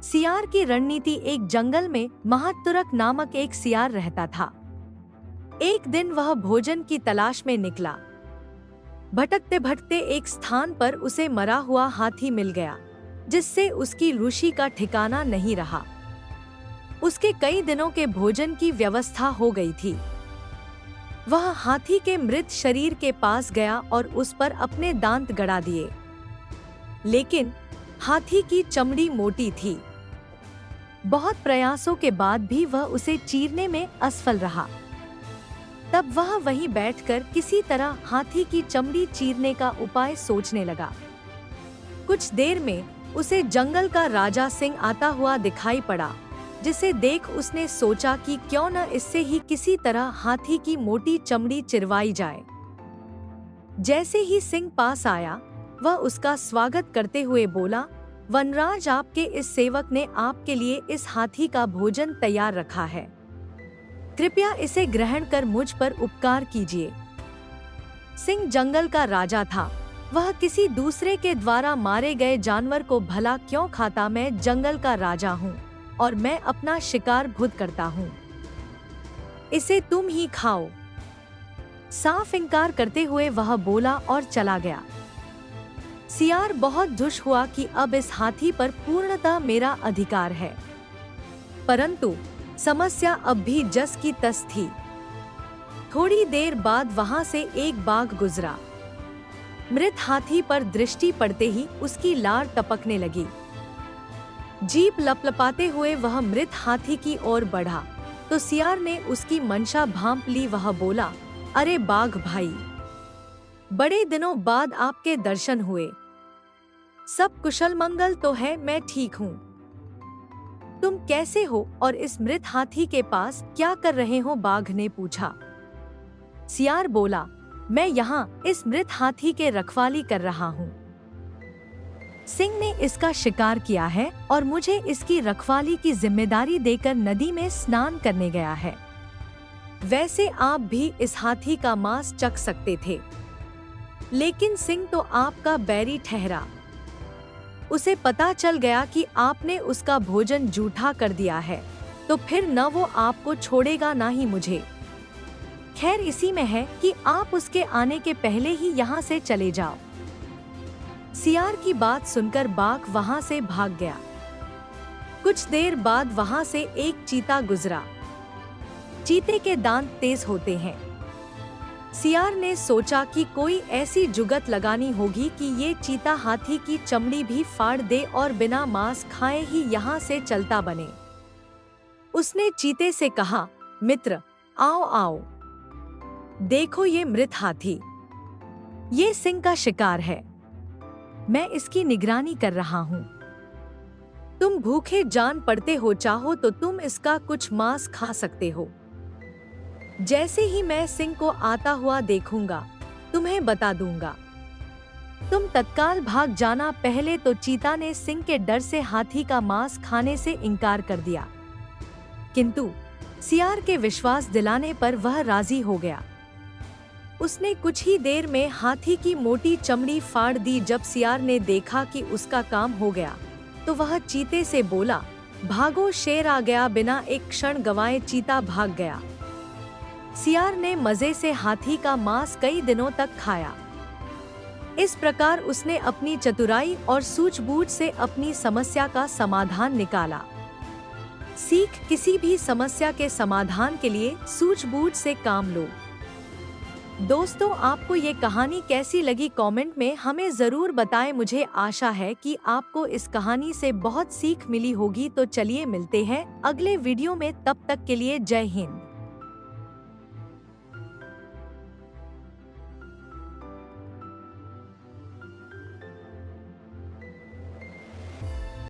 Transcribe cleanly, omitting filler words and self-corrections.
सियार की रणनीति। एक जंगल में महातुरक नामक एक सियार रहता था। एक दिन वह भोजन की तलाश में निकला। भटकते भटकते एक स्थान पर उसे मरा हुआ हाथी मिल गया, जिससे उसकी रुचि का ठिकाना नहीं रहा। उसके कई दिनों के भोजन की व्यवस्था हो गई थी। वह हाथी के मृत शरीर के पास गया और उस पर अपने दांत गड़ा दिए, लेकिन हाथी की चमड़ी मोटी थी। बहुत प्रयासों के बाद भी वह उसे चीरने में असफल रहा। तब वह वहीं बैठकर किसी तरह हाथी की चमड़ी चीरने का उपाय सोचने लगा। कुछ देर में उसे जंगल का राजा सिंह आता हुआ दिखाई पड़ा, जिसे देख उसने सोचा कि क्यों न इससे ही किसी तरह हाथी की मोटी चमड़ी चिरवाई जाए। जैसे ही सिंह पास आया, वह उसका स्वागत करते हुए बोला, वनराज, आपके इस सेवक ने आपके लिए इस हाथी का भोजन तैयार रखा है। कृपया इसे ग्रहण कर मुझ पर उपकार कीजिए। सिंह जंगल का राजा था। वह किसी दूसरे के द्वारा मारे गए जानवर को भला क्यों खाता। मैं जंगल का राजा हूँ और मैं अपना शिकार खुद करता हूँ। इसे तुम ही खाओ। साफ इनकार करते हुए वह बोला और चला गया। सियार बहुत दुष्ट हुआ कि अब इस हाथी पर पूर्णतः मेरा अधिकार है, परंतु समस्या अब भी जस की तस थी। थोड़ी देर बाद वहां से एक बाघ गुजरा। मृत हाथी पर दृष्टि पड़ते ही उसकी लार टपकने लगी। जीभ लपलपाते हुए वह मृत हाथी की ओर बढ़ा तो सियार ने उसकी मंशा भांप ली। वह बोला, अरे बाघ भाई, बड़े दिनों बाद आपके दर्शन हुए। सब कुशल मंगल तो है? मैं ठीक हूँ। तुम कैसे हो और इस मृत हाथी के पास क्या कर रहे हो? बाघ ने पूछा। सियार बोला, मैं यहाँ इस मृत हाथी के रखवाली कर रहा हूँ। सिंह ने इसका शिकार किया है और मुझे इसकी रखवाली की जिम्मेदारी देकर नदी में स्नान करने गया है। वैसे आप भी इस हाथी का मांस चख सकते थे, लेकिन सिंह तो आपका बैरी ठहरा। उसे पता चल गया कि आपने उसका भोजन जूठा कर दिया है, तो फिर न वो आपको छोड़ेगा ना ही मुझे। खैर, इसी में है कि आप उसके आने के पहले ही यहाँ से चले जाओ। सियार की बात सुनकर बाघ वहाँ से भाग गया। कुछ देर बाद वहाँ से एक चीता गुजरा। चीते के दांत तेज होते हैं। सियार ने सोचा कि कोई ऐसी जुगत लगानी होगी कि ये चीता हाथी की चमड़ी भी फाड़ दे और बिना मांस खाए ही यहाँ से चलता बने। उसने चीते से कहा, मित्र, आओ आओ, देखो ये मृत हाथी। ये सिंह का शिकार है। मैं इसकी निगरानी कर रहा हूँ। तुम भूखे जान पड़ते हो, चाहो तो तुम इसका कुछ मांस खा सकते हो। जैसे ही मैं सिंह को आता हुआ देखूंगा, तुम्हें बता दूंगा। तुम तत्काल भाग जाना। पहले तो चीता ने सिंह के डर से हाथी का मांस खाने से इनकार कर दिया, किंतु सियार के विश्वास दिलाने पर वह राजी हो गया। उसने कुछ ही देर में हाथी की मोटी चमड़ी फाड़ दी। जब सियार ने देखा कि उसका काम हो गया, तो वह चीते से बोला, भागो, शेर आ गया। बिना एक क्षण गंवाए चीता भाग गया। सियार ने मजे से हाथी का मांस कई दिनों तक खाया। इस प्रकार उसने अपनी चतुराई और सूझबूझ से अपनी समस्या का समाधान निकाला। सीख, किसी भी समस्या के समाधान के लिए सूझबूझ से काम लो। दोस्तों, आपको ये कहानी कैसी लगी? कमेंट में हमें जरूर बताएं। मुझे आशा है कि आपको इस कहानी से बहुत सीख मिली होगी। तो चलिए मिलते हैं अगले वीडियो में। तब तक के लिए जय हिंद।